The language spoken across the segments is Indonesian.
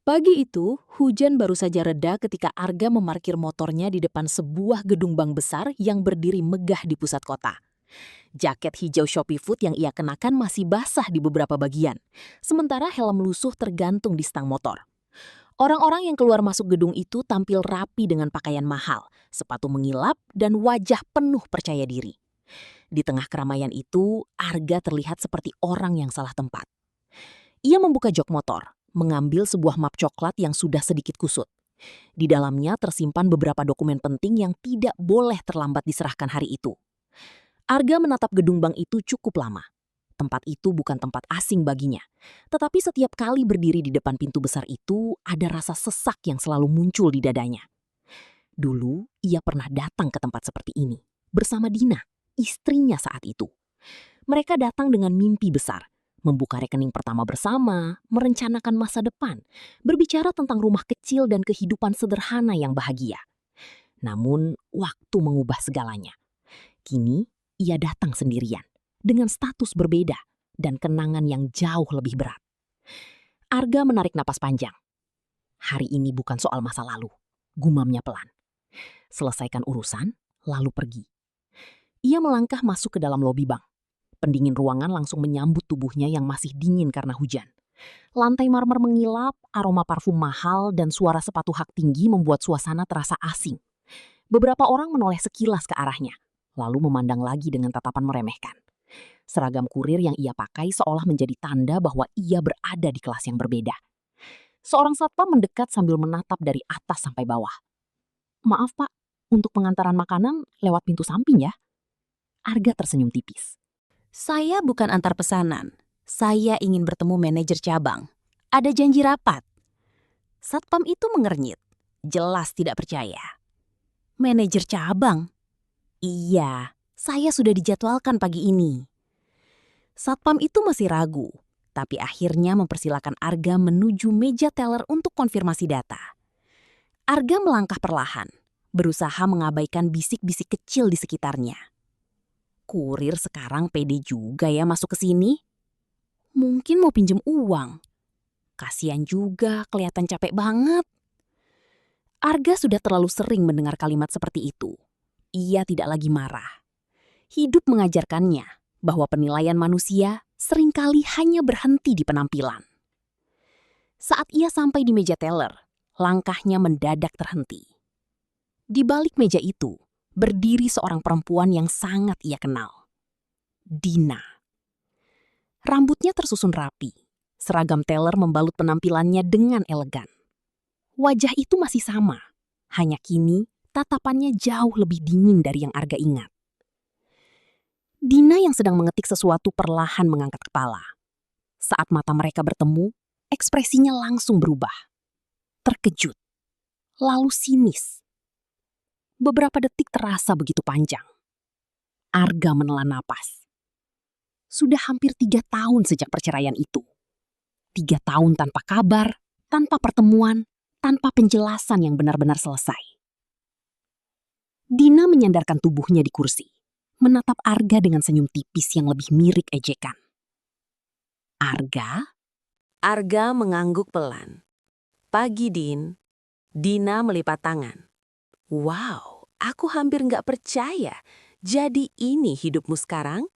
Pagi itu, hujan baru saja reda ketika Arga memarkir motornya di depan sebuah gedung bank besar yang berdiri megah di pusat kota. Jaket hijau Shopee Food yang ia kenakan masih basah di beberapa bagian, sementara helm lusuh tergantung di stang motor. Orang-orang yang keluar masuk gedung itu tampil rapi dengan pakaian mahal, sepatu mengilap, dan wajah penuh percaya diri. Di tengah keramaian itu, Arga terlihat seperti orang yang salah tempat. Ia membuka jok motor, mengambil sebuah map coklat yang sudah sedikit kusut. Di dalamnya tersimpan beberapa dokumen penting yang tidak boleh terlambat diserahkan hari itu. Arga menatap gedung bank itu cukup lama. Tempat itu bukan tempat asing baginya. Tetapi setiap kali berdiri di depan pintu besar itu, ada rasa sesak yang selalu muncul di dadanya. Dulu, ia pernah datang ke tempat seperti ini, bersama Dina, istrinya saat itu. Mereka datang dengan mimpi besar, membuka rekening pertama bersama, merencanakan masa depan, berbicara tentang rumah kecil dan kehidupan sederhana yang bahagia. Namun, waktu mengubah segalanya. Kini, ia datang sendirian, dengan status berbeda dan kenangan yang jauh lebih berat. Arga menarik napas panjang. Hari ini bukan soal masa lalu, gumamnya pelan. Selesaikan urusan, lalu pergi. Ia melangkah masuk ke dalam lobi bank. Pendingin ruangan langsung menyambut tubuhnya yang masih dingin karena hujan. Lantai marmer mengilap, aroma parfum mahal, dan suara sepatu hak tinggi membuat suasana terasa asing. Beberapa orang menoleh sekilas ke arahnya, lalu memandang lagi dengan tatapan meremehkan. Seragam kurir yang ia pakai seolah menjadi tanda bahwa ia berada di kelas yang berbeda. Seorang satpam mendekat sambil menatap dari atas sampai bawah. "Maaf Pak, untuk pengantaran makanan lewat pintu samping ya." Arga tersenyum tipis. "Saya bukan antar pesanan. Saya ingin bertemu manajer cabang. Ada janji rapat." Satpam itu mengernyit, jelas tidak percaya. "Manajer cabang?" "Iya, saya sudah dijadwalkan pagi ini." Satpam itu masih ragu, tapi akhirnya mempersilakan Arga menuju meja teller untuk konfirmasi data. Arga melangkah perlahan, berusaha mengabaikan bisik-bisik kecil di sekitarnya. Kurir sekarang pede juga ya masuk ke sini. Mungkin mau pinjem uang. Kasian juga, kelihatan capek banget. Arga sudah terlalu sering mendengar kalimat seperti itu. Ia tidak lagi marah. Hidup mengajarkannya bahwa penilaian manusia seringkali hanya berhenti di penampilan. Saat ia sampai di meja teller, langkahnya mendadak terhenti. Di balik meja itu, berdiri seorang perempuan yang sangat ia kenal. Dina. Rambutnya tersusun rapi, seragam teller membalut penampilannya dengan elegan. Wajah itu masih sama, hanya kini tatapannya jauh lebih dingin dari yang Arga ingat. Dina yang sedang mengetik sesuatu perlahan mengangkat kepala. Saat mata mereka bertemu, ekspresinya langsung berubah. Terkejut, lalu sinis. Beberapa detik terasa begitu panjang. Arga menelan napas. Sudah hampir 3 tahun sejak perceraian itu. 3 tahun tanpa kabar, tanpa pertemuan, tanpa penjelasan yang benar-benar selesai. Dina menyandarkan tubuhnya di kursi, menatap Arga dengan senyum tipis yang lebih mirip ejekan. "Arga?" Arga mengangguk pelan. "Pagi, Din." Dina melipat tangan. "Wow, aku hampir nggak percaya. Jadi ini hidupmu sekarang?"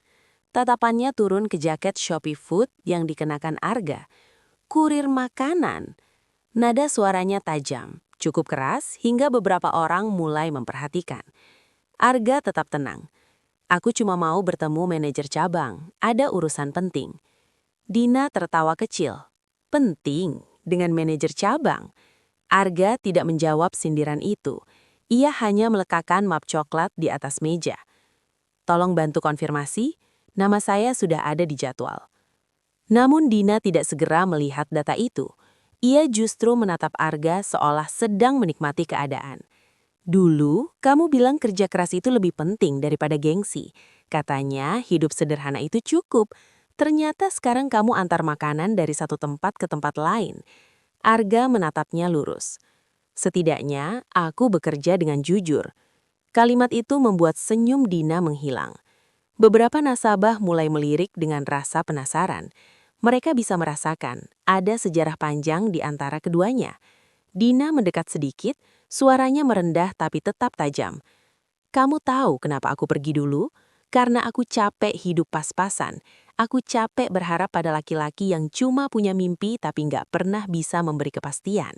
Tatapannya turun ke jaket Shopee Food yang dikenakan Arga. "Kurir makanan." Nada suaranya tajam, cukup keras hingga beberapa orang mulai memperhatikan. Arga tetap tenang. "Aku cuma mau bertemu manajer cabang, ada urusan penting." Dina tertawa kecil. "Penting? Dengan manajer cabang?" Arga tidak menjawab sindiran itu. Ia hanya meletakkan map coklat di atas meja. "Tolong bantu konfirmasi, nama saya sudah ada di jadwal." Namun Dina tidak segera melihat data itu. Ia justru menatap Arga seolah sedang menikmati keadaan. "Dulu, kamu bilang kerja keras itu lebih penting daripada gengsi. Katanya hidup sederhana itu cukup. Ternyata sekarang kamu antar makanan dari satu tempat ke tempat lain." Arga menatapnya lurus. "Setidaknya, aku bekerja dengan jujur." Kalimat itu membuat senyum Dina menghilang. Beberapa nasabah mulai melirik dengan rasa penasaran. Mereka bisa merasakan ada sejarah panjang di antara keduanya. Dina mendekat sedikit, suaranya merendah tapi tetap tajam. Kamu tahu kenapa aku pergi dulu? Karena aku capek hidup pas-pasan. Aku capek berharap pada laki-laki yang cuma punya mimpi tapi nggak pernah bisa memberi kepastian.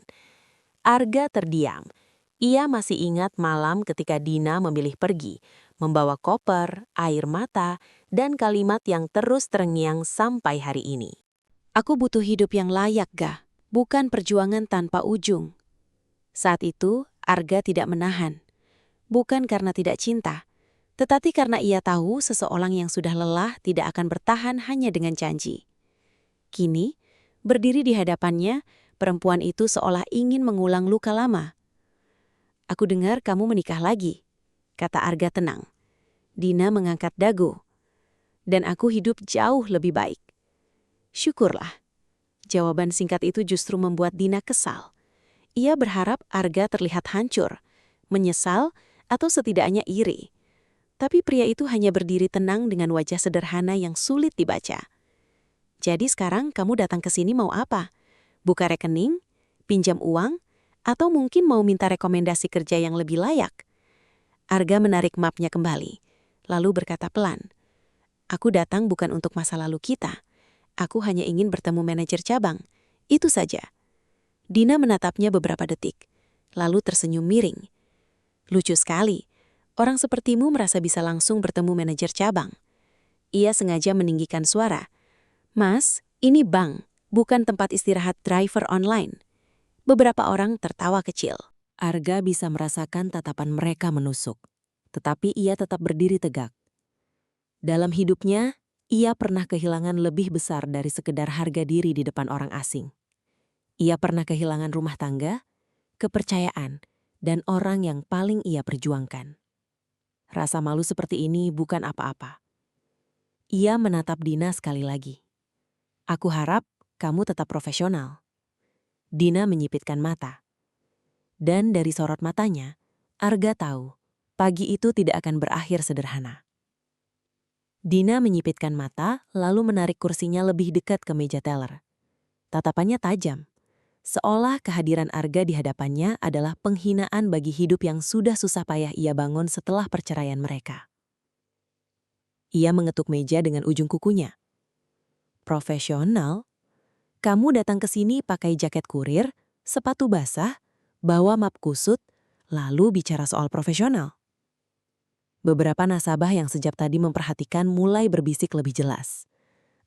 Arga terdiam. Ia masih ingat malam ketika Dina memilih pergi, membawa koper, air mata, dan kalimat yang terus terngiang sampai hari ini. Aku butuh hidup yang layak, Ga, bukan perjuangan tanpa ujung. Saat itu, Arga tidak menahan. Bukan karena tidak cinta, tetapi karena ia tahu seseorang yang sudah lelah tidak akan bertahan hanya dengan janji. Kini, berdiri di hadapannya, perempuan itu seolah ingin mengulang luka lama. Aku dengar kamu menikah lagi, kata Arga tenang. Dina mengangkat dagu. Dan aku hidup jauh lebih baik. Syukurlah. Jawaban singkat itu justru membuat Dina kesal. Ia berharap Arga terlihat hancur, menyesal, atau setidaknya iri. Tapi pria itu hanya berdiri tenang dengan wajah sederhana yang sulit dibaca. Jadi sekarang kamu datang ke sini mau apa? Buka rekening? Pinjam uang? Atau mungkin mau minta rekomendasi kerja yang lebih layak? Arga menarik mapnya kembali, lalu berkata pelan, "Aku datang bukan untuk masa lalu kita. Aku hanya ingin bertemu manajer cabang. Itu saja." Dina menatapnya beberapa detik, lalu tersenyum miring. Lucu sekali. Orang sepertimu merasa bisa langsung bertemu manajer cabang. Ia sengaja meninggikan suara. "Mas, ini bank, bukan tempat istirahat driver online." Beberapa orang tertawa kecil. Arga bisa merasakan tatapan mereka menusuk. Tetapi ia tetap berdiri tegak. Dalam hidupnya, ia pernah kehilangan lebih besar dari sekedar harga diri di depan orang asing. Ia pernah kehilangan rumah tangga, kepercayaan, dan orang yang paling ia perjuangkan. Rasa malu seperti ini bukan apa-apa. Ia menatap Dina sekali lagi. "Aku harap kamu tetap profesional." Dina menyipitkan mata. Dan dari sorot matanya, Arga tahu pagi itu tidak akan berakhir sederhana. Dina menyipitkan mata lalu menarik kursinya lebih dekat ke meja teller. Tatapannya tajam, seolah kehadiran Arga di hadapannya adalah penghinaan bagi hidup yang sudah susah payah ia bangun setelah perceraian mereka. Ia mengetuk meja dengan ujung kukunya. "Profesional? Kamu datang ke sini pakai jaket kurir, sepatu basah, bawa map kusut, lalu bicara soal profesional?" Beberapa nasabah yang sejak tadi memperhatikan mulai berbisik lebih jelas.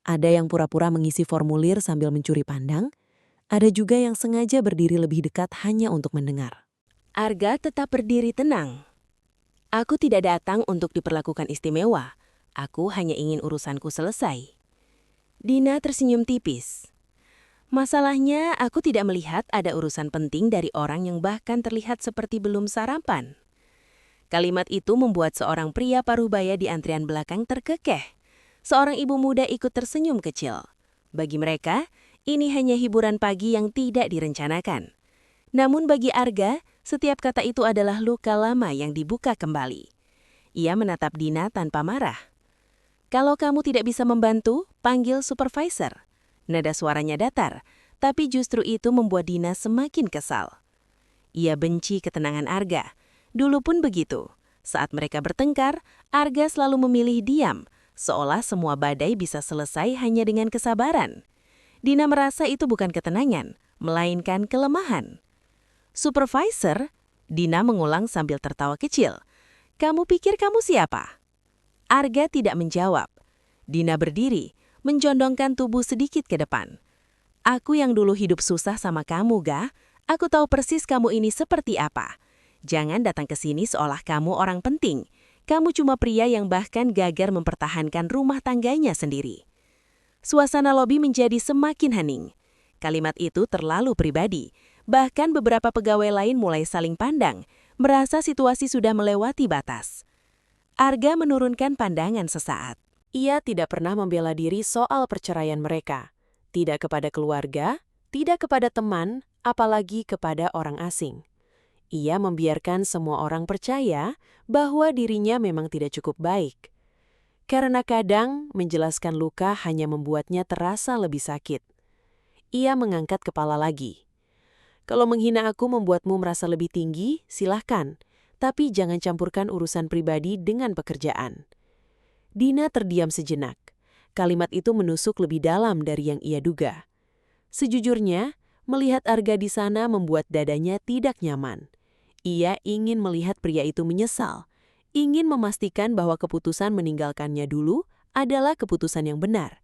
Ada yang pura-pura mengisi formulir sambil mencuri pandang, ada juga yang sengaja berdiri lebih dekat hanya untuk mendengar. Arga tetap berdiri tenang. "Aku tidak datang untuk diperlakukan istimewa. Aku hanya ingin urusanku selesai." Dina tersenyum tipis. "Masalahnya, aku tidak melihat ada urusan penting dari orang yang bahkan terlihat seperti belum sarapan." Kalimat itu membuat seorang pria parubaya di antrian belakang terkekeh. Seorang ibu muda ikut tersenyum kecil. Bagi mereka, ini hanya hiburan pagi yang tidak direncanakan. Namun bagi Arga, setiap kata itu adalah luka lama yang dibuka kembali. Ia menatap Dina tanpa marah. "Kalau kamu tidak bisa membantu, panggil supervisor." Nada suaranya datar, tapi justru itu membuat Dina semakin kesal. Ia benci ketenangan Arga. Dulu pun begitu. Saat mereka bertengkar, Arga selalu memilih diam, seolah semua badai bisa selesai hanya dengan kesabaran. Dina merasa itu bukan ketenangan, melainkan kelemahan. "Supervisor?" Dina mengulang sambil tertawa kecil. "Kamu pikir kamu siapa?" Arga tidak menjawab. Dina berdiri, menjondongkan tubuh sedikit ke depan. "Aku yang dulu hidup susah sama kamu, Ga. Aku tahu persis kamu ini seperti apa. Jangan datang ke sini seolah kamu orang penting. Kamu cuma pria yang bahkan gagal mempertahankan rumah tangganya sendiri." Suasana lobi menjadi semakin hening. Kalimat itu terlalu pribadi. Bahkan beberapa pegawai lain mulai saling pandang, merasa situasi sudah melewati batas. Arga menurunkan pandangan sesaat. Ia tidak pernah membela diri soal perceraian mereka. Tidak kepada keluarga, tidak kepada teman, apalagi kepada orang asing. Ia membiarkan semua orang percaya bahwa dirinya memang tidak cukup baik. Karena kadang menjelaskan luka hanya membuatnya terasa lebih sakit. Ia mengangkat kepala lagi. Kalau menghina aku membuatmu merasa lebih tinggi, silahkan. Tapi jangan campurkan urusan pribadi dengan pekerjaan. Dina terdiam sejenak. Kalimat itu menusuk lebih dalam dari yang ia duga. Sejujurnya, melihat Arga di sana membuat dadanya tidak nyaman. Ia ingin melihat pria itu menyesal. Ingin memastikan bahwa keputusan meninggalkannya dulu adalah keputusan yang benar.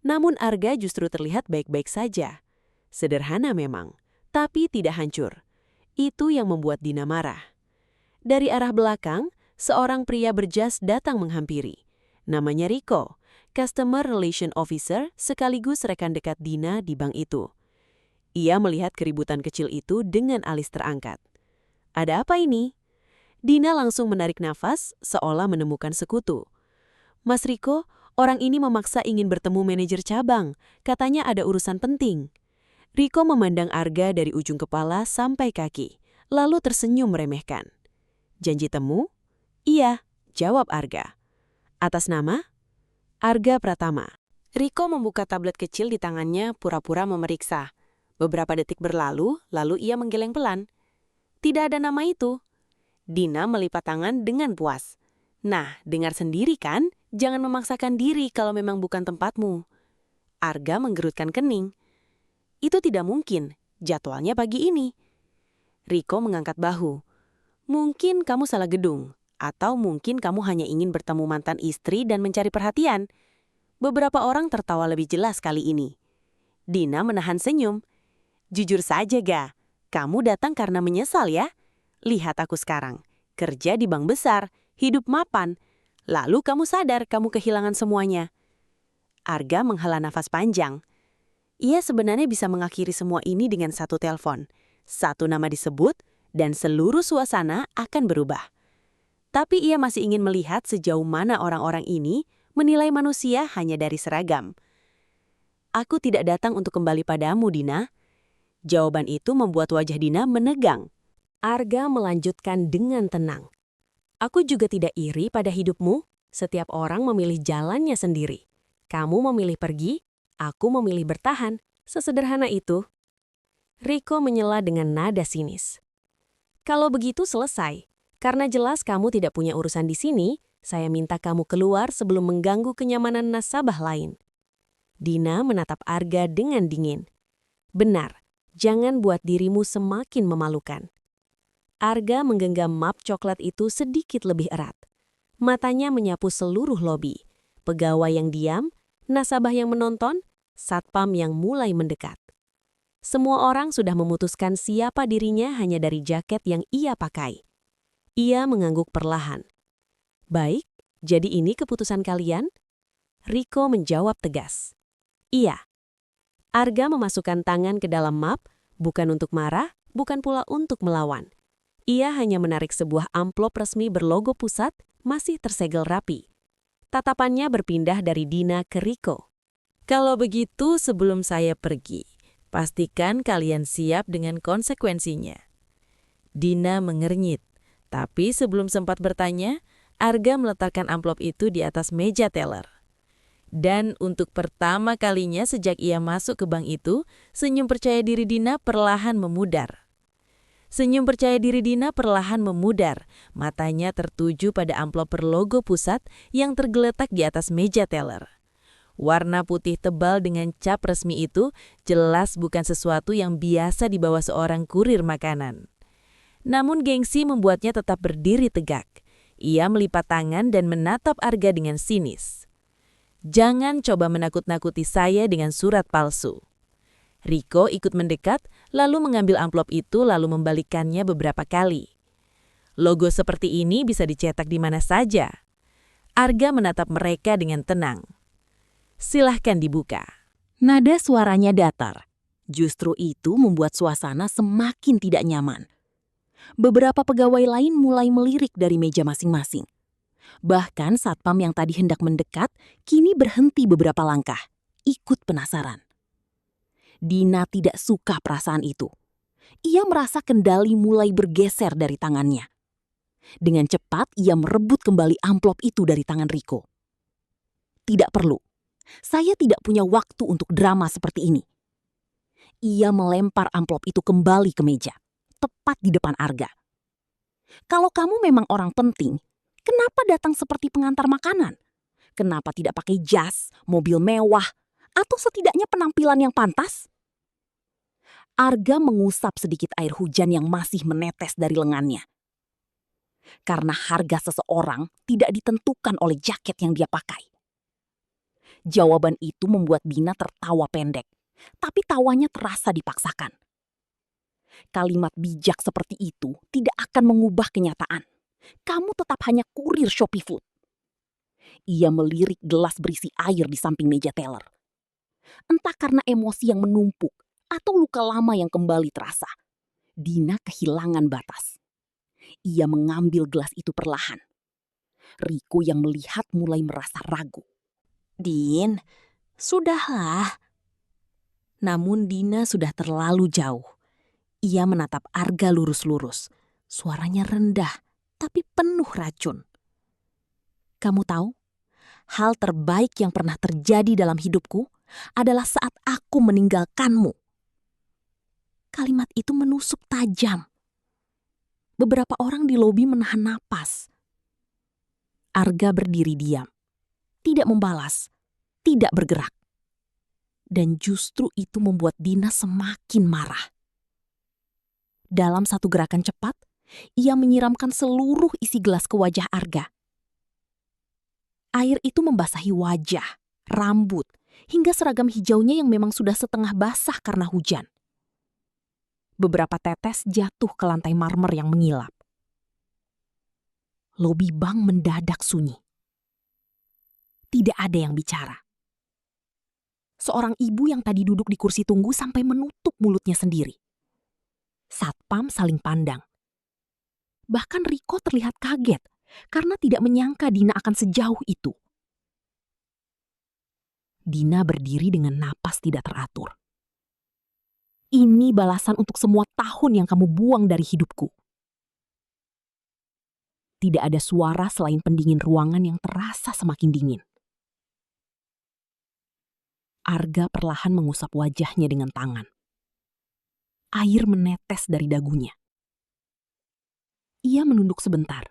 Namun Arga justru terlihat baik-baik saja. Sederhana memang, tapi tidak hancur. Itu yang membuat Dina marah. Dari arah belakang, seorang pria berjas datang menghampiri. Namanya Rico, Customer Relation Officer sekaligus rekan dekat Dina di bank itu. Ia melihat keributan kecil itu dengan alis terangkat. Ada apa ini? Dina langsung menarik nafas, seolah menemukan sekutu. Mas Rico, orang ini memaksa ingin bertemu manajer cabang. Katanya ada urusan penting. Rico memandang Arga dari ujung kepala sampai kaki, lalu tersenyum meremehkan. Janji temu? Iya, jawab Arga. Atas nama? Arga Pratama. Rico membuka tablet kecil di tangannya pura-pura memeriksa. Beberapa detik berlalu, lalu ia menggeleng pelan. Tidak ada nama itu. Dina melipat tangan dengan puas. Nah, dengar sendiri kan? Jangan memaksakan diri kalau memang bukan tempatmu. Arga menggerutkan kening. Itu tidak mungkin, jadwalnya pagi ini. Rico mengangkat bahu. Mungkin kamu salah gedung, atau mungkin kamu hanya ingin bertemu mantan istri dan mencari perhatian. Beberapa orang tertawa lebih jelas kali ini. Dina menahan senyum. Jujur saja, Ga. Kamu datang karena menyesal ya? Lihat aku sekarang, kerja di bank besar, hidup mapan. Lalu kamu sadar kamu kehilangan semuanya. Arga menghela nafas panjang. Ia sebenarnya bisa mengakhiri semua ini dengan satu telepon. Satu nama disebut, dan seluruh suasana akan berubah. Tapi ia masih ingin melihat sejauh mana orang-orang ini menilai manusia hanya dari seragam. Aku tidak datang untuk kembali padamu, Dina. Jawaban itu membuat wajah Dina menegang. Arga melanjutkan dengan tenang. Aku juga tidak iri pada hidupmu. Setiap orang memilih jalannya sendiri. Kamu memilih pergi, aku memilih bertahan. Sesederhana itu. Rico menyela dengan nada sinis. Kalau begitu selesai. Karena jelas kamu tidak punya urusan di sini, saya minta kamu keluar sebelum mengganggu kenyamanan nasabah lain. Dina menatap Arga dengan dingin. Benar, jangan buat dirimu semakin memalukan. Arga menggenggam map coklat itu sedikit lebih erat. Matanya menyapu seluruh lobi. Pegawai yang diam, nasabah yang menonton, satpam yang mulai mendekat. Semua orang sudah memutuskan siapa dirinya hanya dari jaket yang ia pakai. Ia mengangguk perlahan. Baik, jadi ini keputusan kalian? Rico menjawab tegas. Iya. Arga memasukkan tangan ke dalam map, bukan untuk marah, bukan pula untuk melawan. Ia hanya menarik sebuah amplop resmi berlogo pusat, masih tersegel rapi. Tatapannya berpindah dari Dina ke Rico. Kalau begitu sebelum saya pergi, pastikan kalian siap dengan konsekuensinya. Dina mengernyit, tapi sebelum sempat bertanya, Arga meletakkan amplop itu di atas meja teller. Dan untuk pertama kalinya sejak ia masuk ke bank itu, senyum percaya diri Dina perlahan memudar. Senyum percaya diri Dina perlahan memudar, matanya tertuju pada amplop berlogo pusat yang tergeletak di atas meja teller. Warna putih tebal dengan cap resmi itu jelas bukan sesuatu yang biasa dibawa seorang kurir makanan. Namun gengsi membuatnya tetap berdiri tegak. Ia melipat tangan dan menatap Arga dengan sinis. Jangan coba menakut-nakuti saya dengan surat palsu. Rico ikut mendekat, lalu mengambil amplop itu lalu membalikkannya beberapa kali. Logo seperti ini bisa dicetak di mana saja. Arga menatap mereka dengan tenang. Silahkan dibuka. Nada suaranya datar. Justru itu membuat suasana semakin tidak nyaman. Beberapa pegawai lain mulai melirik dari meja masing-masing. Bahkan satpam yang tadi hendak mendekat, kini berhenti beberapa langkah, ikut penasaran. Dina tidak suka perasaan itu. Ia merasa kendali mulai bergeser dari tangannya. Dengan cepat, ia merebut kembali amplop itu dari tangan Rico. Tidak perlu. Saya tidak punya waktu untuk drama seperti ini. Ia melempar amplop itu kembali ke meja, tepat di depan Arga. Kalau kamu memang orang penting, kenapa datang seperti pengantar makanan? Kenapa tidak pakai jas, mobil mewah, atau setidaknya penampilan yang pantas? Arga mengusap sedikit air hujan yang masih menetes dari lengannya. Karena harga seseorang tidak ditentukan oleh jaket yang dia pakai. Jawaban itu membuat Dina tertawa pendek, tapi tawanya terasa dipaksakan. Kalimat bijak seperti itu tidak akan mengubah kenyataan. Kamu tetap hanya kurir Shopee Food. Ia melirik gelas berisi air di samping meja teller. Entah karena emosi yang menumpuk atau luka lama yang kembali terasa, Dina kehilangan batas. Ia mengambil gelas itu perlahan. Riko yang melihat mulai merasa ragu. Din, sudahlah. Namun Dina sudah terlalu jauh. Ia menatap Arga lurus-lurus. Suaranya rendah, tapi penuh racun. Kamu tahu, hal terbaik yang pernah terjadi dalam hidupku adalah saat aku meninggalkanmu. Kalimat itu menusuk tajam. Beberapa orang di lobi menahan napas. Arga berdiri diam. Tidak membalas, tidak bergerak. Dan justru itu membuat Dina semakin marah. Dalam satu gerakan cepat, ia menyiramkan seluruh isi gelas ke wajah Arga. Air itu membasahi wajah, rambut, hingga seragam hijaunya yang memang sudah setengah basah karena hujan. Beberapa tetes jatuh ke lantai marmer yang mengilap. Lobi bank mendadak sunyi. Tidak ada yang bicara. Seorang ibu yang tadi duduk di kursi tunggu sampai menutup mulutnya sendiri. Satpam saling pandang. Bahkan Riko terlihat kaget karena tidak menyangka Dina akan sejauh itu. Dina berdiri dengan napas tidak teratur. Ini balasan untuk semua tahun yang kamu buang dari hidupku. Tidak ada suara selain pendingin ruangan yang terasa semakin dingin. Arga perlahan mengusap wajahnya dengan tangan. Air menetes dari dagunya. Ia menunduk sebentar,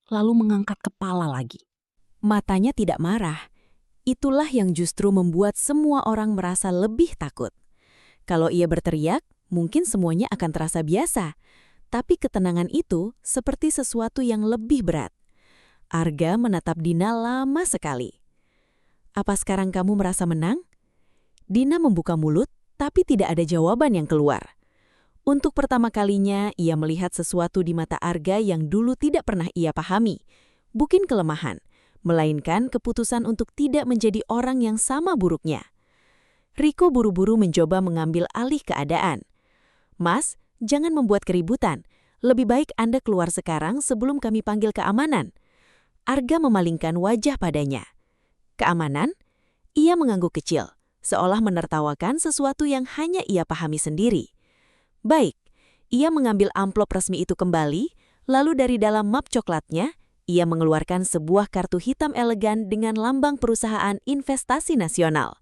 lalu mengangkat kepala lagi. Matanya tidak marah. Itulah yang justru membuat semua orang merasa lebih takut. Kalau ia berteriak, mungkin semuanya akan terasa biasa. Tapi ketenangan itu seperti sesuatu yang lebih berat. Arga menatap Dina lama sekali. Apa sekarang kamu merasa menang? Dina membuka mulut, tapi tidak ada jawaban yang keluar. Untuk pertama kalinya, ia melihat sesuatu di mata Arga yang dulu tidak pernah ia pahami. Bukan kelemahan, melainkan keputusan untuk tidak menjadi orang yang sama buruknya. Riko buru-buru mencoba mengambil alih keadaan. Mas, jangan membuat keributan. Lebih baik Anda keluar sekarang sebelum kami panggil keamanan. Arga memalingkan wajah padanya. Keamanan? Ia mengangguk kecil, seolah menertawakan sesuatu yang hanya ia pahami sendiri. Baik, ia mengambil amplop resmi itu kembali, lalu dari dalam map coklatnya, ia mengeluarkan sebuah kartu hitam elegan dengan lambang perusahaan investasi nasional.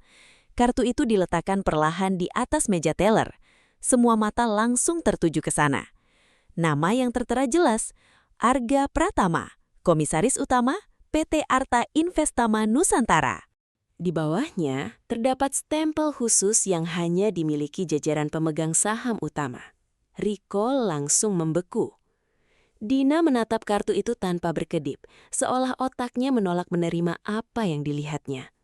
Kartu itu diletakkan perlahan di atas meja teller. Semua mata langsung tertuju ke sana. Nama yang tertera jelas, Arga Pratama, Komisaris Utama PT Arta Investama Nusantara. Di bawahnya terdapat stempel khusus yang hanya dimiliki jajaran pemegang saham utama. Riko langsung membeku. Dina menatap kartu itu tanpa berkedip, seolah otaknya menolak menerima apa yang dilihatnya.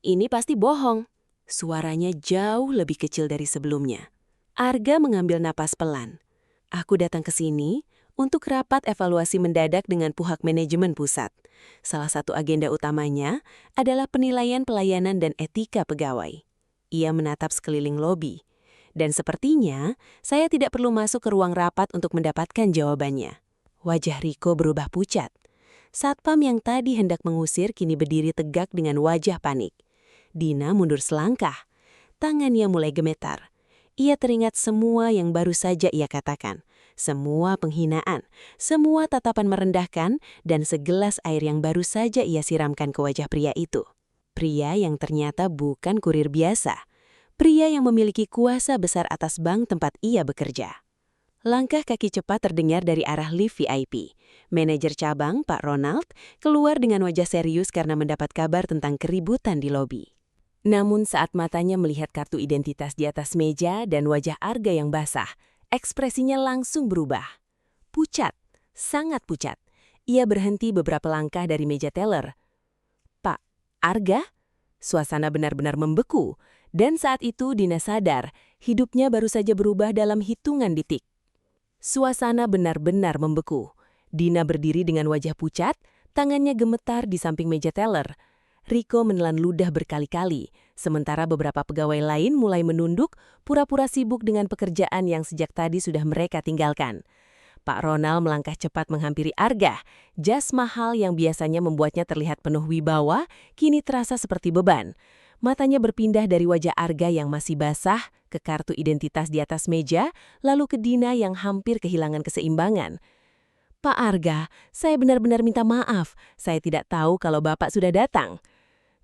Ini pasti bohong. Suaranya jauh lebih kecil dari sebelumnya. Arga mengambil napas pelan. Aku datang ke sini untuk rapat evaluasi mendadak dengan pihak manajemen pusat. Salah satu agenda utamanya adalah penilaian pelayanan dan etika pegawai. Ia menatap sekeliling lobi. Dan sepertinya, saya tidak perlu masuk ke ruang rapat untuk mendapatkan jawabannya. Wajah Riko berubah pucat. Satpam yang tadi hendak mengusir kini berdiri tegak dengan wajah panik. Dina mundur selangkah. Tangannya mulai gemetar. Ia teringat semua yang baru saja ia katakan. semua penghinaan, semua tatapan merendahkan, dan segelas air yang baru saja ia siramkan ke wajah pria itu. Pria yang ternyata bukan kurir biasa. Pria yang memiliki kuasa besar atas bank tempat ia bekerja. Langkah kaki cepat terdengar dari arah lift VIP. Manajer cabang, Pak Ronald, keluar dengan wajah serius karena mendapat kabar tentang keributan di lobi. Namun saat matanya melihat kartu identitas di atas meja dan wajah Arga yang basah, ekspresinya langsung berubah. Pucat, sangat pucat. Ia berhenti beberapa langkah dari meja teller. "Pak, Arga?" Suasana benar-benar membeku, dan saat itu Dina sadar hidupnya baru saja berubah dalam hitungan detik. Suasana benar-benar membeku. Dina berdiri dengan wajah pucat, tangannya gemetar di samping meja teller. Riko menelan ludah berkali-kali, sementara beberapa pegawai lain mulai menunduk, pura-pura sibuk dengan pekerjaan yang sejak tadi sudah mereka tinggalkan. Pak Ronald melangkah cepat menghampiri Arga. Jas mahal yang biasanya membuatnya terlihat penuh wibawa, kini terasa seperti beban. Matanya berpindah dari wajah Arga yang masih basah ke kartu identitas di atas meja, lalu ke Dina yang hampir kehilangan keseimbangan. "Pak Arga, saya benar-benar minta maaf. Saya tidak tahu kalau Bapak sudah datang."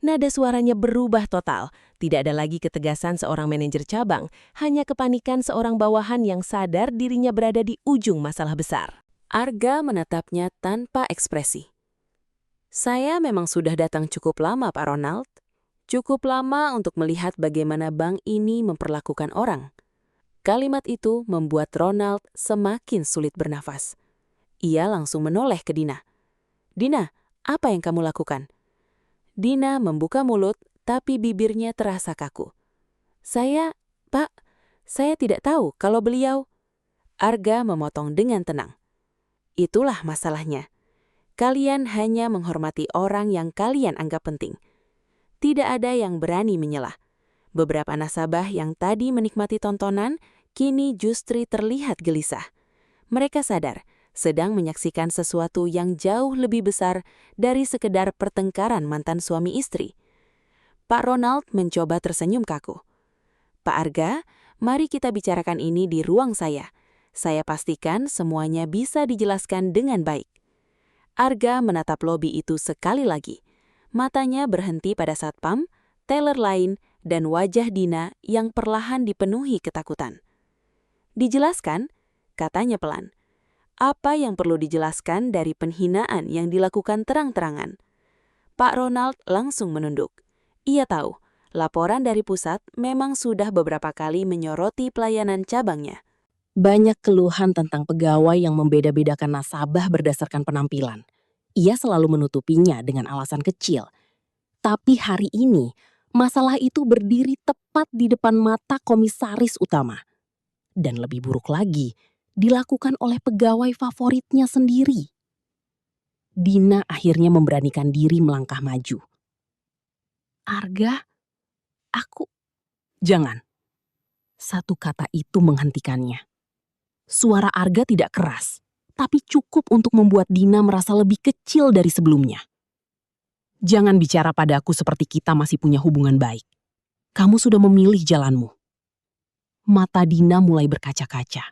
Nada suaranya berubah total. Tidak ada lagi ketegasan seorang manajer cabang, hanya kepanikan seorang bawahan yang sadar dirinya berada di ujung masalah besar. Arga menatapnya tanpa ekspresi. "Saya memang sudah datang cukup lama, Pak Ronald. Cukup lama untuk melihat bagaimana bank ini memperlakukan orang." Kalimat itu membuat Ronald semakin sulit bernafas. Ia langsung menoleh ke Dina. "Dina, apa yang kamu lakukan?" Dina membuka mulut, tapi bibirnya terasa kaku. Pak, saya tidak tahu kalau beliau." Arga memotong dengan tenang. "Itulah masalahnya. Kalian hanya menghormati orang yang kalian anggap penting. Tidak ada yang berani menyelah. Beberapa nasabah yang tadi menikmati tontonan, kini justru terlihat gelisah. Mereka sadar sedang menyaksikan sesuatu yang jauh lebih besar dari sekedar pertengkaran mantan suami istri. Pak Ronald mencoba tersenyum kaku. "Pak Arga, mari kita bicarakan ini di ruang saya. Saya pastikan semuanya bisa dijelaskan dengan baik." Arga menatap lobi itu sekali lagi. Matanya berhenti pada satpam, teller lain, dan wajah Dina yang perlahan dipenuhi ketakutan. "Dijelaskan?" katanya pelan. "Apa yang perlu dijelaskan dari penghinaan yang dilakukan terang-terangan?" Pak Ronald langsung menunduk. Ia tahu, laporan dari pusat memang sudah beberapa kali menyoroti pelayanan cabangnya. Banyak keluhan tentang pegawai yang membeda-bedakan nasabah berdasarkan penampilan. Ia selalu menutupinya dengan alasan kecil. Tapi hari ini, masalah itu berdiri tepat di depan mata komisaris utama. Dan lebih buruk lagi, dilakukan oleh pegawai favoritnya sendiri. Dina akhirnya memberanikan diri melangkah maju. "Arga, aku..." "Jangan." Satu kata itu menghentikannya. Suara Arga tidak keras, tapi cukup untuk membuat Dina merasa lebih kecil dari sebelumnya. "Jangan bicara padaku seperti kita masih punya hubungan baik. Kamu sudah memilih jalanmu." Mata Dina mulai berkaca-kaca.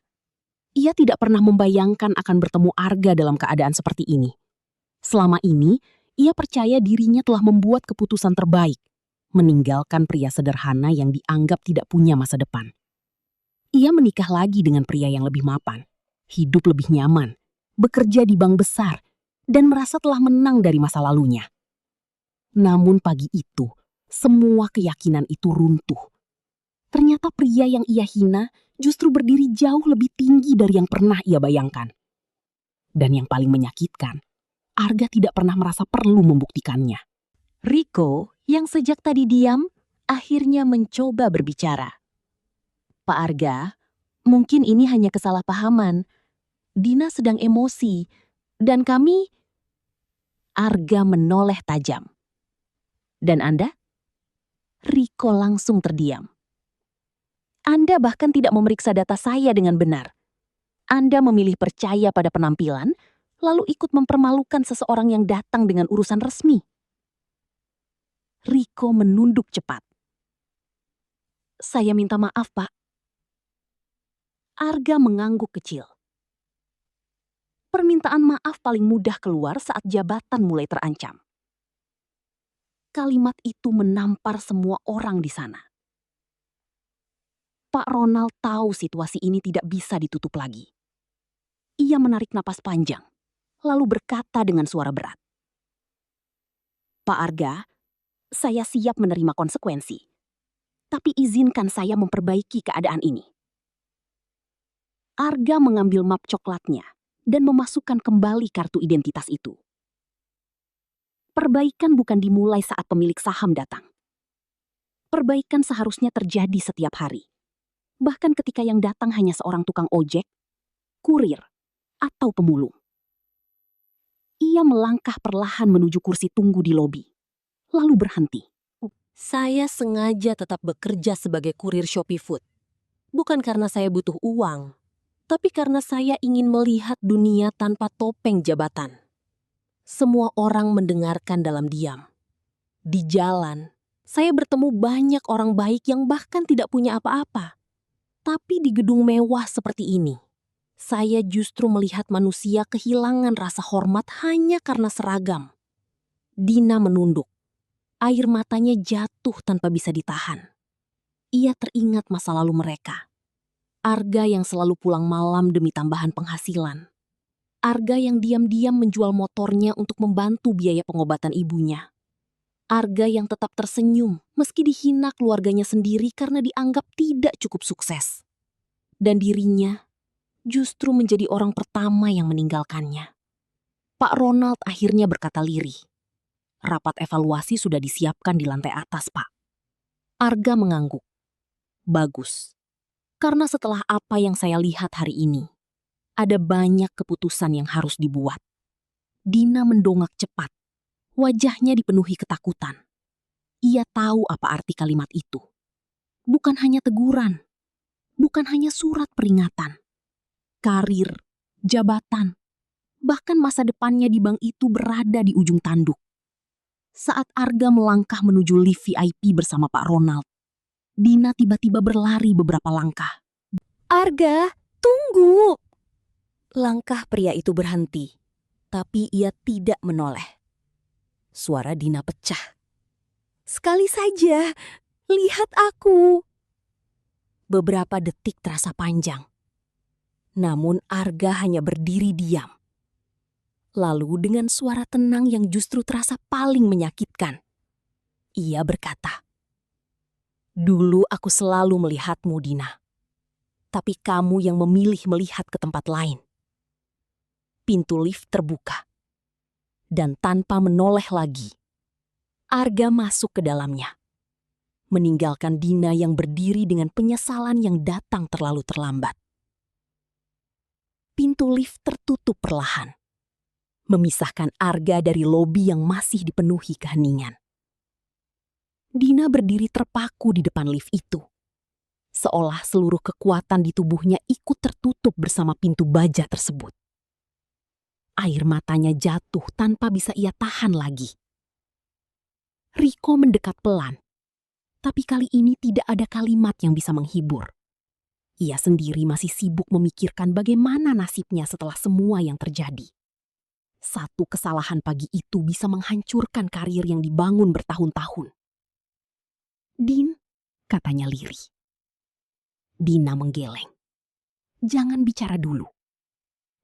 Ia tidak pernah membayangkan akan bertemu Arga dalam keadaan seperti ini. Selama ini, ia percaya dirinya telah membuat keputusan terbaik, meninggalkan pria sederhana yang dianggap tidak punya masa depan. Ia menikah lagi dengan pria yang lebih mapan, hidup lebih nyaman, bekerja di bank besar, dan merasa telah menang dari masa lalunya. Namun pagi itu, semua keyakinan itu runtuh. Ternyata pria yang ia hina justru berdiri jauh lebih tinggi dari yang pernah ia bayangkan. Dan yang paling menyakitkan, Arga tidak pernah merasa perlu membuktikannya. Riko, yang sejak tadi diam, akhirnya mencoba berbicara. "Pak Arga, mungkin ini hanya kesalahpahaman. Dina sedang emosi, dan kami..." Arga menoleh tajam. "Dan Anda?" Riko langsung terdiam. "Anda bahkan tidak memeriksa data saya dengan benar. Anda memilih percaya pada penampilan, lalu ikut mempermalukan seseorang yang datang dengan urusan resmi." Riko menunduk cepat. "Saya minta maaf, Pak." Arga mengangguk kecil. Permintaan maaf paling mudah keluar saat jabatan mulai terancam. Kalimat itu menampar semua orang di sana. Pak Ronald tahu situasi ini tidak bisa ditutup lagi. Ia menarik napas panjang, lalu berkata dengan suara berat. Pak Arga, saya siap menerima konsekuensi. Tapi izinkan saya memperbaiki keadaan ini. Arga mengambil map coklatnya dan memasukkan kembali kartu identitas itu. Perbaikan bukan dimulai saat pemilik saham datang. Perbaikan seharusnya terjadi setiap hari. Bahkan ketika yang datang hanya seorang tukang ojek, kurir, atau pemulung. Ia melangkah perlahan menuju kursi tunggu di lobi, lalu berhenti. Saya sengaja tetap bekerja sebagai kurir Shopee Food. Bukan karena saya butuh uang, tapi karena saya ingin melihat dunia tanpa topeng jabatan. Semua orang mendengarkan dalam diam. Di jalan, saya bertemu banyak orang baik yang bahkan tidak punya apa-apa. Tapi di gedung mewah seperti ini, saya justru melihat manusia kehilangan rasa hormat hanya karena seragam. Dina menunduk. Air matanya jatuh tanpa bisa ditahan. Ia teringat masa lalu mereka. Arga yang selalu pulang malam demi tambahan penghasilan. Arga yang diam-diam menjual motornya untuk membantu biaya pengobatan ibunya. Arga yang tetap tersenyum meski dihina keluarganya sendiri karena dianggap tidak cukup sukses. Dan dirinya justru menjadi orang pertama yang meninggalkannya. Pak Ronald akhirnya berkata lirih. Rapat evaluasi sudah disiapkan di lantai atas, Pak. Arga mengangguk. Bagus. Karena setelah apa yang saya lihat hari ini, ada banyak keputusan yang harus dibuat. Dina mendongak cepat. Wajahnya dipenuhi ketakutan. Ia tahu apa arti kalimat itu. Bukan hanya teguran. Bukan hanya surat peringatan. Karir, jabatan, bahkan masa depannya di bank itu berada di ujung tanduk. Saat Arga melangkah menuju lift VIP bersama Pak Ronald, Dina tiba-tiba berlari beberapa langkah. Arga, tunggu! Langkah pria itu berhenti, tapi ia tidak menoleh. Suara Dina pecah. Sekali saja, lihat aku. Beberapa detik terasa panjang. Namun Arga hanya berdiri diam. Lalu dengan suara tenang yang justru terasa paling menyakitkan, ia berkata, "Dulu aku selalu melihatmu, Dina. Tapi kamu yang memilih melihat ke tempat lain." Pintu lift terbuka. Dan tanpa menoleh lagi, Arga masuk ke dalamnya. Meninggalkan Dina yang berdiri dengan penyesalan yang datang terlalu terlambat. Pintu lift tertutup perlahan. Memisahkan Arga dari lobi yang masih dipenuhi keheningan. Dina berdiri terpaku di depan lift itu. Seolah seluruh kekuatan di tubuhnya ikut tertutup bersama pintu baja tersebut. Air matanya jatuh tanpa bisa ia tahan lagi. Riko mendekat pelan, tapi kali ini tidak ada kalimat yang bisa menghibur. Ia sendiri masih sibuk memikirkan bagaimana nasibnya setelah semua yang terjadi. Satu kesalahan pagi itu bisa menghancurkan karir yang dibangun bertahun-tahun. "Din," katanya lirih. Dina menggeleng. "Jangan bicara dulu."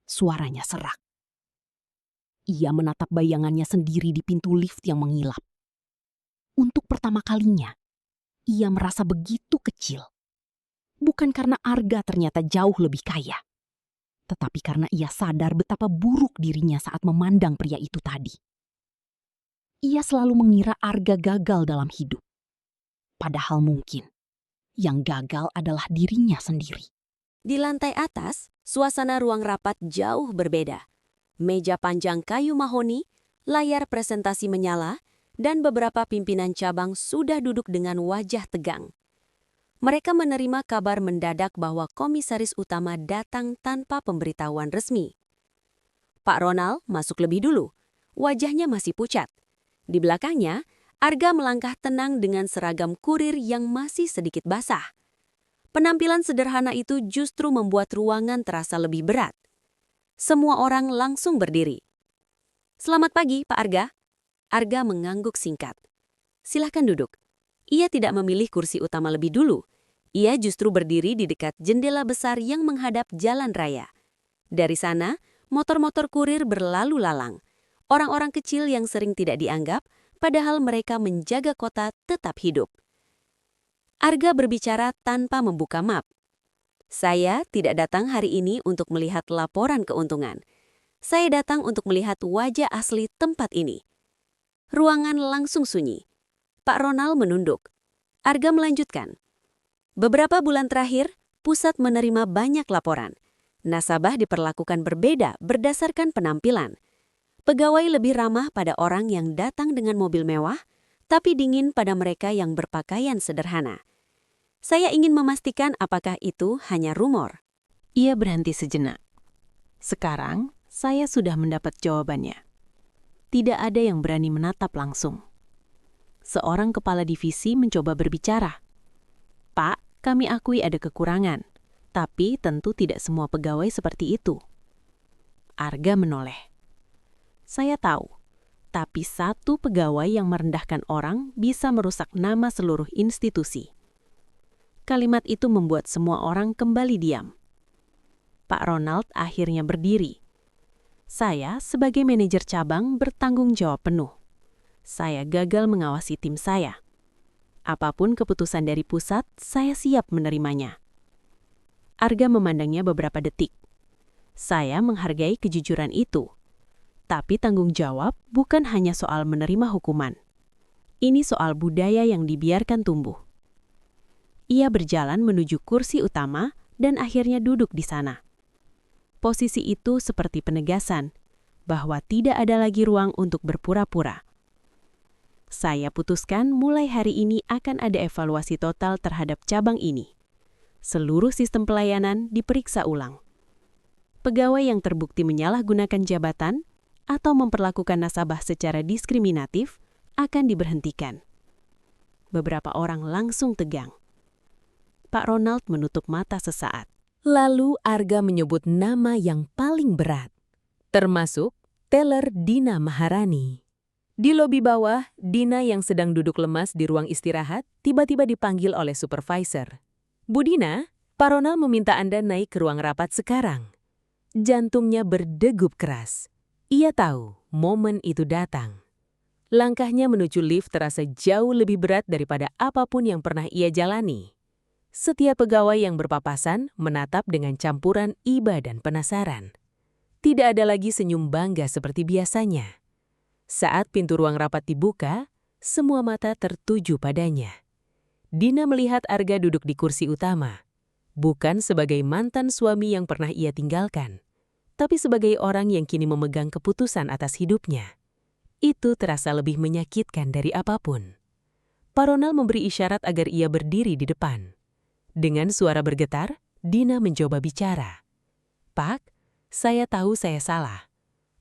Suaranya serak. Ia menatap bayangannya sendiri di pintu lift yang mengilap. Untuk pertama kalinya, ia merasa begitu kecil. Bukan karena Arga ternyata jauh lebih kaya, tetapi karena ia sadar betapa buruk dirinya saat memandang pria itu tadi. Ia selalu mengira Arga gagal dalam hidup. Padahal mungkin yang gagal adalah dirinya sendiri. Di lantai atas, suasana ruang rapat jauh berbeda. Meja panjang kayu mahoni, layar presentasi menyala, dan beberapa pimpinan cabang sudah duduk dengan wajah tegang. Mereka menerima kabar mendadak bahwa komisaris utama datang tanpa pemberitahuan resmi. Pak Ronald masuk lebih dulu. Wajahnya masih pucat. Di belakangnya, Arga melangkah tenang dengan seragam kurir yang masih sedikit basah. Penampilan sederhana itu justru membuat ruangan terasa lebih berat. Semua orang langsung berdiri. "Selamat pagi, Pak Arga." Arga mengangguk singkat. "Silahkan duduk." Ia tidak memilih kursi utama lebih dulu. Ia justru berdiri di dekat jendela besar yang menghadap jalan raya. Dari sana, motor-motor kurir berlalu lalang. Orang-orang kecil yang sering tidak dianggap, padahal mereka menjaga kota tetap hidup. Arga berbicara tanpa membuka map. "Saya tidak datang hari ini untuk melihat laporan keuntungan. Saya datang untuk melihat wajah asli tempat ini." Ruangan langsung sunyi. Pak Ronald menunduk. Arga melanjutkan. "Beberapa bulan terakhir, pusat menerima banyak laporan. Nasabah diperlakukan berbeda berdasarkan penampilan. Pegawai lebih ramah pada orang yang datang dengan mobil mewah, tapi dingin pada mereka yang berpakaian sederhana. Saya ingin memastikan apakah itu hanya rumor." Ia berhenti sejenak. Sekarang, saya sudah mendapat jawabannya. Tidak ada yang berani menatap langsung. Seorang kepala divisi mencoba berbicara. "Pak, kami akui ada kekurangan, tapi tentu tidak semua pegawai seperti itu." Arga menoleh. "Saya tahu, tapi satu pegawai yang merendahkan orang bisa merusak nama seluruh institusi." Kalimat itu membuat semua orang kembali diam. Pak Ronald akhirnya berdiri. "Saya sebagai manajer cabang bertanggung jawab penuh. Saya gagal mengawasi tim saya. Apapun keputusan dari pusat, saya siap menerimanya." Arga memandangnya beberapa detik. "Saya menghargai kejujuran itu. Tapi tanggung jawab bukan hanya soal menerima hukuman. Ini soal budaya yang dibiarkan tumbuh." Ia berjalan menuju kursi utama dan akhirnya duduk di sana. Posisi itu seperti penegasan bahwa tidak ada lagi ruang untuk berpura-pura. "Saya putuskan mulai hari ini akan ada evaluasi total terhadap cabang ini. Seluruh sistem pelayanan diperiksa ulang. Pegawai yang terbukti menyalahgunakan jabatan atau memperlakukan nasabah secara diskriminatif akan diberhentikan." Beberapa orang langsung tegang. Pak Ronald menutup mata sesaat. Lalu Arga menyebut nama yang paling berat, termasuk teller Dina Maharani. Di lobi bawah, Dina yang sedang duduk lemas di ruang istirahat tiba-tiba dipanggil oleh supervisor. "Bu Dina, Pak Ronald meminta Anda naik ke ruang rapat sekarang." Jantungnya berdegup keras. Ia tahu momen itu datang. Langkahnya menuju lift terasa jauh lebih berat daripada apapun yang pernah ia jalani. Setiap pegawai yang berpapasan menatap dengan campuran iba dan penasaran. Tidak ada lagi senyum bangga seperti biasanya. Saat pintu ruang rapat dibuka, semua mata tertuju padanya. Dina melihat Arga duduk di kursi utama, bukan sebagai mantan suami yang pernah ia tinggalkan, tapi sebagai orang yang kini memegang keputusan atas hidupnya. Itu terasa lebih menyakitkan dari apapun. Pak Ronald memberi isyarat agar ia berdiri di depan. Dengan suara bergetar, Dina mencoba bicara. "Pak, saya tahu saya salah."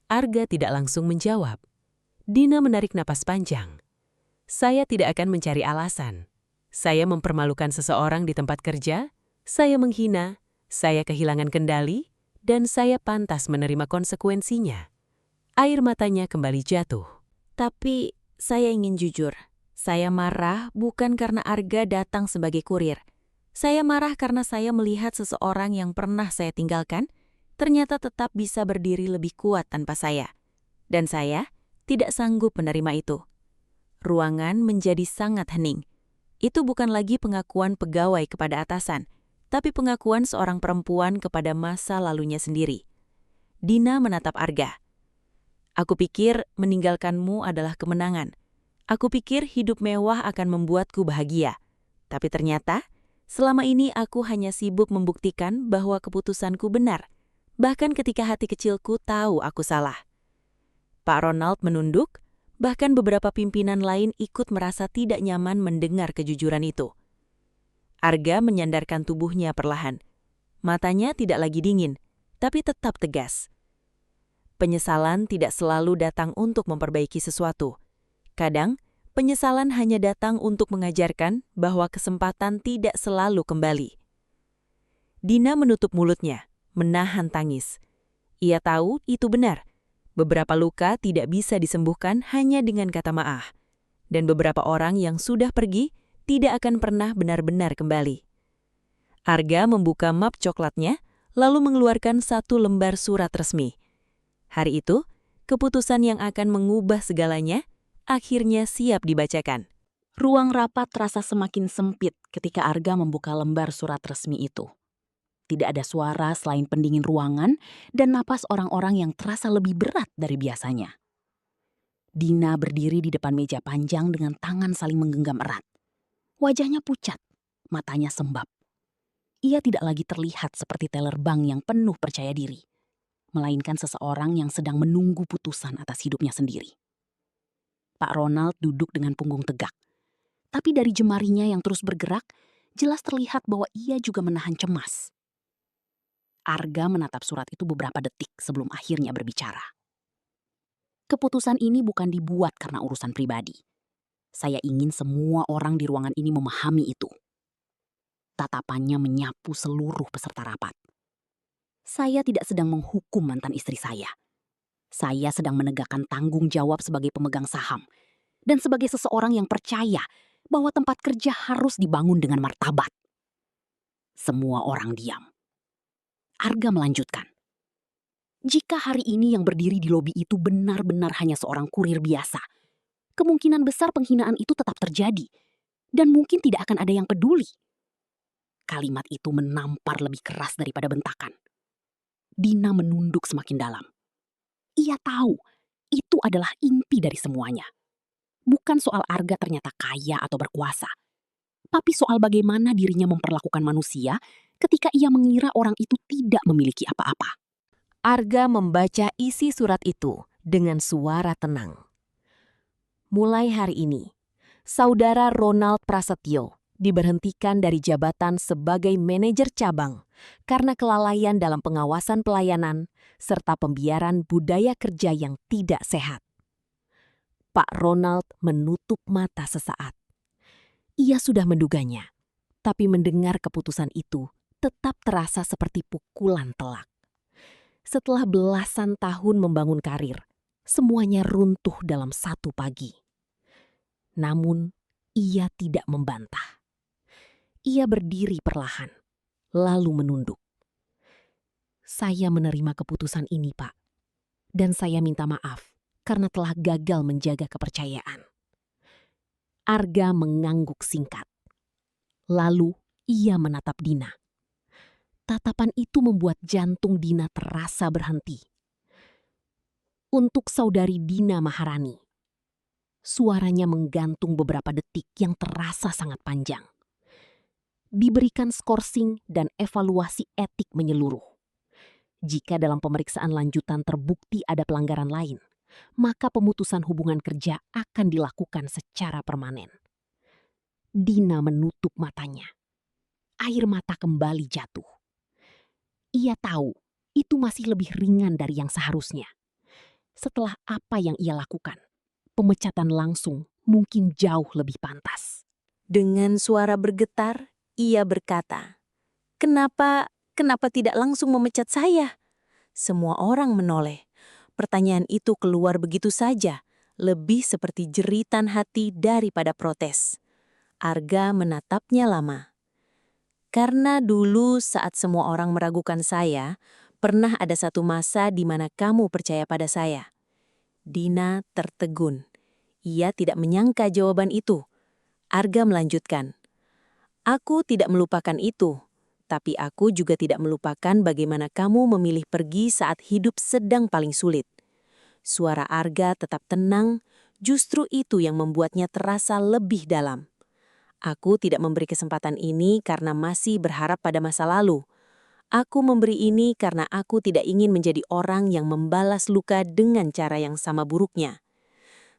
Arga tidak langsung menjawab. Dina menarik napas panjang. "Saya tidak akan mencari alasan. Saya mempermalukan seseorang di tempat kerja, saya menghina, saya kehilangan kendali, dan saya pantas menerima konsekuensinya." Air matanya kembali jatuh. "Tapi saya ingin jujur. Saya marah bukan karena Arga datang sebagai kurir. Saya marah karena saya melihat seseorang yang pernah saya tinggalkan ternyata tetap bisa berdiri lebih kuat tanpa saya. Dan saya tidak sanggup menerima itu." Ruangan menjadi sangat hening. Itu bukan lagi pengakuan pegawai kepada atasan, tapi pengakuan seorang perempuan kepada masa lalunya sendiri. Dina menatap Arga. "Aku pikir meninggalkanmu adalah kemenangan. Aku pikir hidup mewah akan membuatku bahagia. Tapi ternyata selama ini aku hanya sibuk membuktikan bahwa keputusanku benar, bahkan ketika hati kecilku tahu aku salah." Pak Ronald menunduk, bahkan beberapa pimpinan lain ikut merasa tidak nyaman mendengar kejujuran itu. Arga menyandarkan tubuhnya perlahan. Matanya tidak lagi dingin, tapi tetap tegas. Penyesalan tidak selalu datang untuk memperbaiki sesuatu. Kadang, penyesalan hanya datang untuk mengajarkan bahwa kesempatan tidak selalu kembali. Dina menutup mulutnya, menahan tangis. Ia tahu itu benar. Beberapa luka tidak bisa disembuhkan hanya dengan kata maaf. Dan beberapa orang yang sudah pergi tidak akan pernah benar-benar kembali. Arga membuka map coklatnya, lalu mengeluarkan satu lembar surat resmi. Hari itu, keputusan yang akan mengubah segalanya akhirnya siap dibacakan. Ruang rapat terasa semakin sempit ketika Arga membuka lembar surat resmi itu. Tidak ada suara selain pendingin ruangan dan napas orang-orang yang terasa lebih berat dari biasanya. Dina berdiri di depan meja panjang dengan tangan saling menggenggam erat. Wajahnya pucat, matanya sembab. Ia tidak lagi terlihat seperti teller bank yang penuh percaya diri, melainkan seseorang yang sedang menunggu putusan atas hidupnya sendiri. Pak Ronald duduk dengan punggung tegak. Tapi dari jemarinya yang terus bergerak, jelas terlihat bahwa ia juga menahan cemas. Arga menatap surat itu beberapa detik sebelum akhirnya berbicara. Keputusan ini bukan dibuat karena urusan pribadi. Saya ingin semua orang di ruangan ini memahami itu. Tatapannya menyapu seluruh peserta rapat. Saya tidak sedang menghukum mantan istri saya. Saya sedang menegakkan tanggung jawab sebagai pemegang saham dan sebagai seseorang yang percaya bahwa tempat kerja harus dibangun dengan martabat. Semua orang diam. Arga melanjutkan. Jika hari ini yang berdiri di lobi itu benar-benar hanya seorang kurir biasa, kemungkinan besar penghinaan itu tetap terjadi dan mungkin tidak akan ada yang peduli. Kalimat itu menampar lebih keras daripada bentakan. Dina menunduk semakin dalam. Ia tahu itu adalah inti dari semuanya. Bukan soal Arga ternyata kaya atau berkuasa, tapi soal bagaimana dirinya memperlakukan manusia ketika ia mengira orang itu tidak memiliki apa-apa. Arga membaca isi surat itu dengan suara tenang. Mulai hari ini, Saudara Ronald Prasetyo diberhentikan dari jabatan sebagai manajer cabang karena kelalaian dalam pengawasan pelayanan serta pembiaran budaya kerja yang tidak sehat. Pak Ronald menutup mata sesaat. Ia sudah menduganya, tapi mendengar keputusan itu tetap terasa seperti pukulan telak. Setelah belasan tahun membangun karir, semuanya runtuh dalam satu pagi. Namun, ia tidak membantah. Ia berdiri perlahan, lalu menunduk. Saya menerima keputusan ini, Pak. Dan saya minta maaf karena telah gagal menjaga kepercayaan. Arga mengangguk singkat. Lalu, ia menatap Dina. Tatapan itu membuat jantung Dina terasa berhenti. Untuk saudari Dina Maharani, suaranya menggantung beberapa detik yang terasa sangat panjang. Diberikan skorsing dan evaluasi etik menyeluruh. Jika dalam pemeriksaan lanjutan terbukti ada pelanggaran lain, maka pemutusan hubungan kerja akan dilakukan secara permanen. Dina menutup matanya. Air mata kembali jatuh. Ia tahu itu masih lebih ringan dari yang seharusnya. Setelah apa yang ia lakukan, pemecatan langsung mungkin jauh lebih pantas. Dengan suara bergetar, ia berkata, Kenapa tidak langsung memecat saya?" Semua orang menoleh. Pertanyaan itu keluar begitu saja, lebih seperti jeritan hati daripada protes. Arga menatapnya lama. "Karena dulu saat semua orang meragukan saya, pernah ada satu masa di mana kamu percaya pada saya." Dina tertegun. Ia tidak menyangka jawaban itu. Arga melanjutkan, "Aku tidak melupakan itu, tapi aku juga tidak melupakan bagaimana kamu memilih pergi saat hidup sedang paling sulit." Suara Arga tetap tenang, justru itu yang membuatnya terasa lebih dalam. "Aku tidak memberi kesempatan ini karena masih berharap pada masa lalu. Aku memberi ini karena aku tidak ingin menjadi orang yang membalas luka dengan cara yang sama buruknya."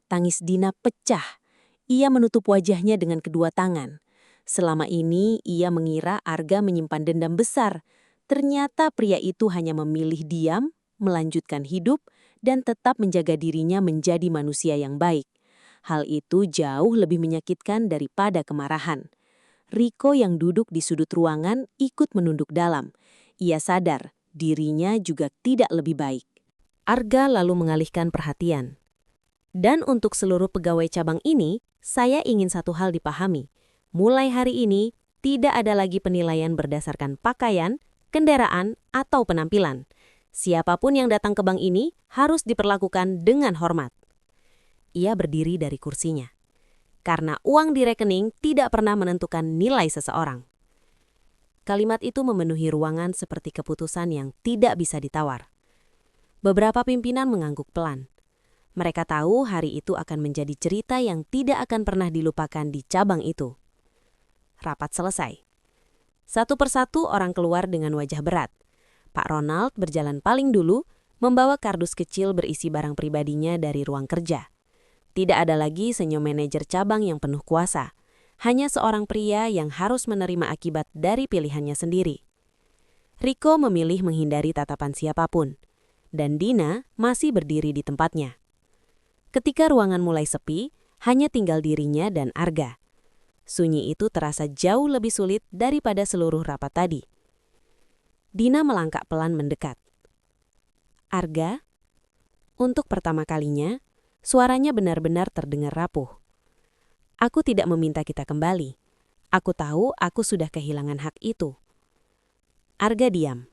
Tangis Dina pecah. Ia menutup wajahnya dengan kedua tangan. Selama ini ia mengira Arga menyimpan dendam besar. Ternyata pria itu hanya memilih diam, melanjutkan hidup, dan tetap menjaga dirinya menjadi manusia yang baik. Hal itu jauh lebih menyakitkan daripada kemarahan. Riko yang duduk di sudut ruangan ikut menunduk dalam. Ia sadar dirinya juga tidak lebih baik. Arga lalu mengalihkan perhatian. Dan untuk seluruh pegawai cabang ini, saya ingin satu hal dipahami. Mulai hari ini, tidak ada lagi penilaian berdasarkan pakaian, kendaraan, atau penampilan. Siapapun yang datang ke bank ini harus diperlakukan dengan hormat. Ia berdiri dari kursinya. Karena uang di rekening tidak pernah menentukan nilai seseorang. Kalimat itu memenuhi ruangan seperti keputusan yang tidak bisa ditawar. Beberapa pimpinan mengangguk pelan. Mereka tahu hari itu akan menjadi cerita yang tidak akan pernah dilupakan di cabang itu. Rapat selesai. Satu persatu orang keluar dengan wajah berat. Pak Ronald berjalan paling dulu, membawa kardus kecil berisi barang pribadinya dari ruang kerja. Tidak ada lagi senyum manajer cabang yang penuh kuasa. Hanya seorang pria yang harus menerima akibat dari pilihannya sendiri. Rico memilih menghindari tatapan siapapun. Dan Dina masih berdiri di tempatnya. Ketika ruangan mulai sepi, hanya tinggal dirinya dan Arga. Sunyi itu terasa jauh lebih sulit daripada seluruh rapat tadi. Dina melangkah pelan mendekat. Arga, untuk pertama kalinya, suaranya benar-benar terdengar rapuh. Aku tidak meminta kita kembali. Aku tahu aku sudah kehilangan hak itu. Arga diam.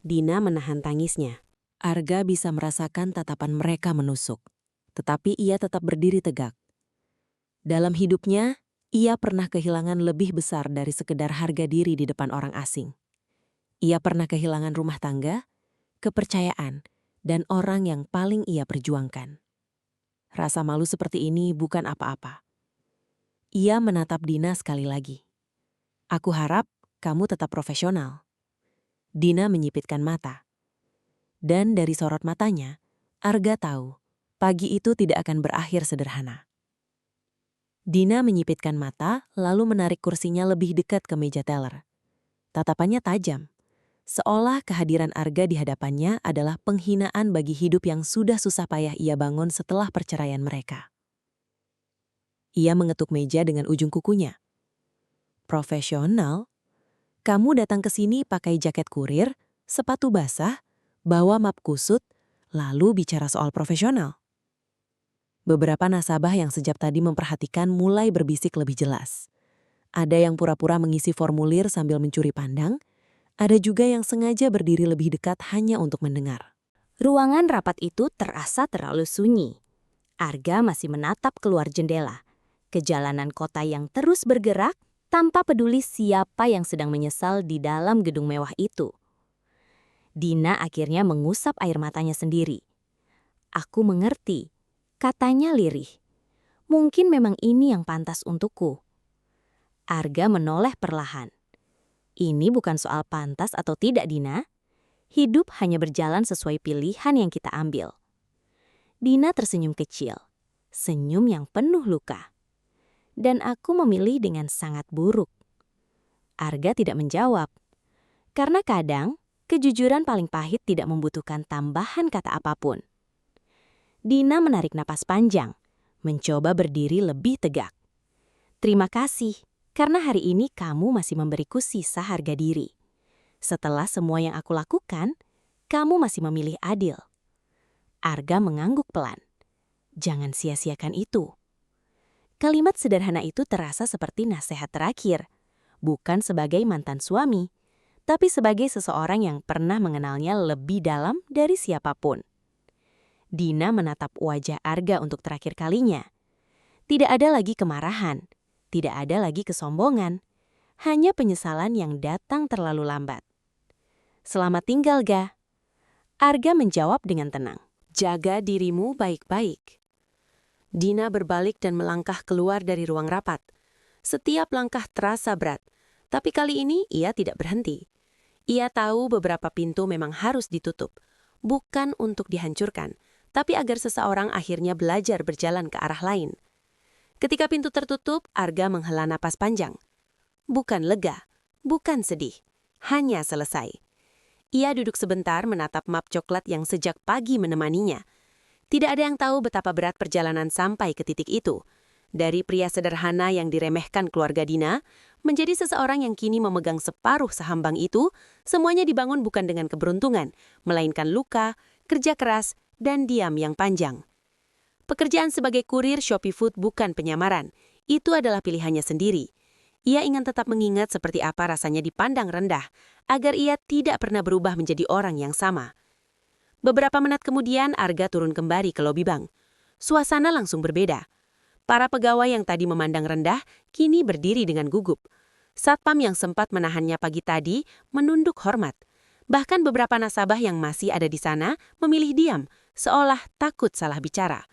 Dina menahan tangisnya. Arga bisa merasakan tatapan mereka menusuk. Tetapi ia tetap berdiri tegak. Dalam hidupnya, ia pernah kehilangan lebih besar dari sekedar harga diri di depan orang asing. Ia pernah kehilangan rumah tangga, kepercayaan, dan orang yang paling ia perjuangkan. Rasa malu seperti ini bukan apa-apa. Ia menatap Dina sekali lagi. Aku harap kamu tetap profesional. Dina menyipitkan mata. Dan dari sorot matanya, Arga tahu pagi itu tidak akan berakhir sederhana. Dina menyipitkan mata lalu menarik kursinya lebih dekat ke meja teller. Tatapannya tajam, seolah kehadiran Arga di hadapannya adalah penghinaan bagi hidup yang sudah susah payah ia bangun setelah perceraian mereka. Ia mengetuk meja dengan ujung kukunya. Profesional? Kamu datang ke sini pakai jaket kurir, sepatu basah, bawa map kusut, lalu bicara soal profesional. Beberapa nasabah yang sejak tadi memperhatikan mulai berbisik lebih jelas. Ada yang pura-pura mengisi formulir sambil mencuri pandang, ada juga yang sengaja berdiri lebih dekat hanya untuk mendengar. Ruangan rapat itu terasa terlalu sunyi. Arga masih menatap keluar jendela, ke jalanan kota yang terus bergerak tanpa peduli siapa yang sedang menyesal di dalam gedung mewah itu. Dina akhirnya mengusap air matanya sendiri. Aku mengerti. Katanya lirih. Mungkin memang ini yang pantas untukku. Arga menoleh perlahan. Ini bukan soal pantas atau tidak, Dina. Hidup hanya berjalan sesuai pilihan yang kita ambil. Dina tersenyum kecil. Senyum yang penuh luka. Dan aku memilih dengan sangat buruk. Arga tidak menjawab. Karena kadang, kejujuran paling pahit tidak membutuhkan tambahan kata apapun. Dina menarik napas panjang, mencoba berdiri lebih tegak. Terima kasih, karena hari ini kamu masih memberiku sisa harga diri. Setelah semua yang aku lakukan, kamu masih memilih adil. Arga mengangguk pelan. Jangan sia-siakan itu. Kalimat sederhana itu terasa seperti nasihat terakhir, bukan sebagai mantan suami, tapi sebagai seseorang yang pernah mengenalnya lebih dalam dari siapapun. Dina menatap wajah Arga untuk terakhir kalinya. Tidak ada lagi kemarahan, tidak ada lagi kesombongan, hanya penyesalan yang datang terlalu lambat. Selamat tinggal, Ga. Arga menjawab dengan tenang. Jaga dirimu baik-baik. Dina berbalik dan melangkah keluar dari ruang rapat. Setiap langkah terasa berat, tapi kali ini ia tidak berhenti. Ia tahu beberapa pintu memang harus ditutup, bukan untuk dihancurkan, tapi agar seseorang akhirnya belajar berjalan ke arah lain. Ketika pintu tertutup, Arga menghela napas panjang. Bukan lega, bukan sedih, hanya selesai. Ia duduk sebentar menatap map coklat yang sejak pagi menemaninya. Tidak ada yang tahu betapa berat perjalanan sampai ke titik itu. Dari pria sederhana yang diremehkan keluarga Dina, menjadi seseorang yang kini memegang separuh saham bank itu, semuanya dibangun bukan dengan keberuntungan, melainkan luka, kerja keras, dan diam yang panjang. Pekerjaan sebagai kurir Shopee Food bukan penyamaran, itu adalah pilihannya sendiri. Ia ingin tetap mengingat seperti apa rasanya dipandang rendah, agar ia tidak pernah berubah menjadi orang yang sama. Beberapa menit kemudian, Arga turun kembali ke lobi bank. Suasana langsung berbeda. Para pegawai yang tadi memandang rendah, kini berdiri dengan gugup. Satpam yang sempat menahannya pagi tadi menunduk hormat. Bahkan beberapa nasabah yang masih ada di sana memilih diam, seolah takut salah bicara.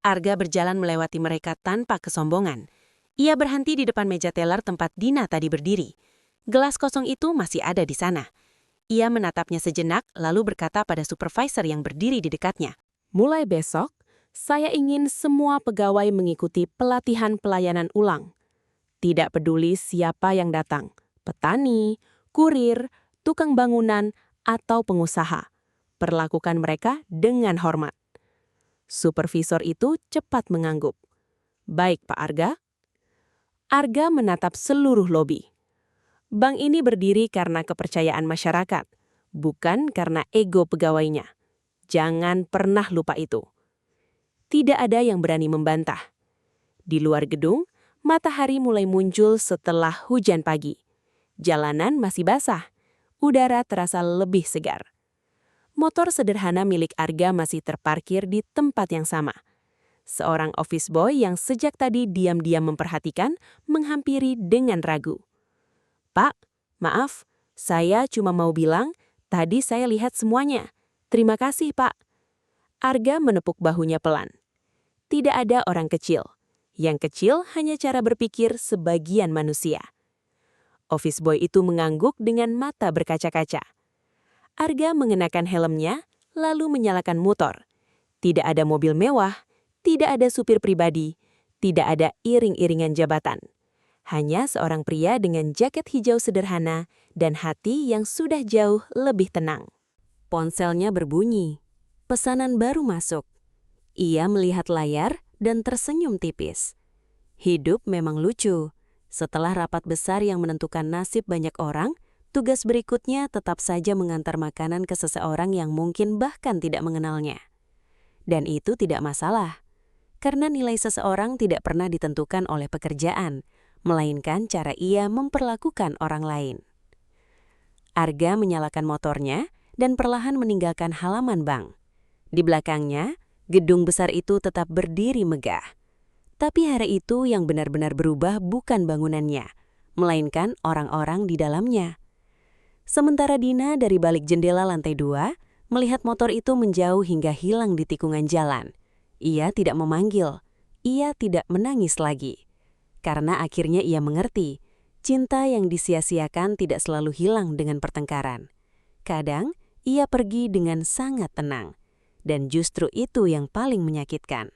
Arga berjalan melewati mereka tanpa kesombongan. Ia berhenti di depan meja teller tempat Dina tadi berdiri. Gelas kosong itu masih ada di sana. Ia menatapnya sejenak lalu berkata pada supervisor yang berdiri di dekatnya. Mulai besok, saya ingin semua pegawai mengikuti pelatihan pelayanan ulang. Tidak peduli siapa yang datang, petani, kurir, tukang bangunan, atau pengusaha. Perlakukan mereka dengan hormat. Supervisor itu cepat mengangguk. Baik, Pak Arga. Arga menatap seluruh lobi. Bank ini berdiri karena kepercayaan masyarakat, bukan karena ego pegawainya. Jangan pernah lupa itu. Tidak ada yang berani membantah. Di luar gedung, matahari mulai muncul setelah hujan pagi. Jalanan masih basah. Udara terasa lebih segar. Motor sederhana milik Arga masih terparkir di tempat yang sama. Seorang office boy yang sejak tadi diam-diam memperhatikan menghampiri dengan ragu. Pak, maaf, saya cuma mau bilang, tadi saya lihat semuanya. Terima kasih, Pak. Arga menepuk bahunya pelan. Tidak ada orang kecil. Yang kecil hanya cara berpikir sebagian manusia. Office boy itu mengangguk dengan mata berkaca-kaca. Arga mengenakan helmnya, lalu menyalakan motor. Tidak ada mobil mewah, tidak ada supir pribadi, tidak ada iring-iringan jabatan. Hanya seorang pria dengan jaket hijau sederhana dan hati yang sudah jauh lebih tenang. Ponselnya berbunyi. Pesanan baru masuk. Ia melihat layar dan tersenyum tipis. Hidup memang lucu. Setelah rapat besar yang menentukan nasib banyak orang, tugas berikutnya tetap saja mengantar makanan ke seseorang yang mungkin bahkan tidak mengenalnya. Dan itu tidak masalah, karena nilai seseorang tidak pernah ditentukan oleh pekerjaan, melainkan cara ia memperlakukan orang lain. Arga menyalakan motornya dan perlahan meninggalkan halaman bank. Di belakangnya, gedung besar itu tetap berdiri megah. Tapi hari itu yang benar-benar berubah bukan bangunannya, melainkan orang-orang di dalamnya. Sementara Dina dari balik jendela lantai 2, melihat motor itu menjauh hingga hilang di tikungan jalan. Ia tidak memanggil, ia tidak menangis lagi. Karena akhirnya ia mengerti, cinta yang disia-siakan tidak selalu hilang dengan pertengkaran. Kadang, ia pergi dengan sangat tenang. Dan justru itu yang paling menyakitkan.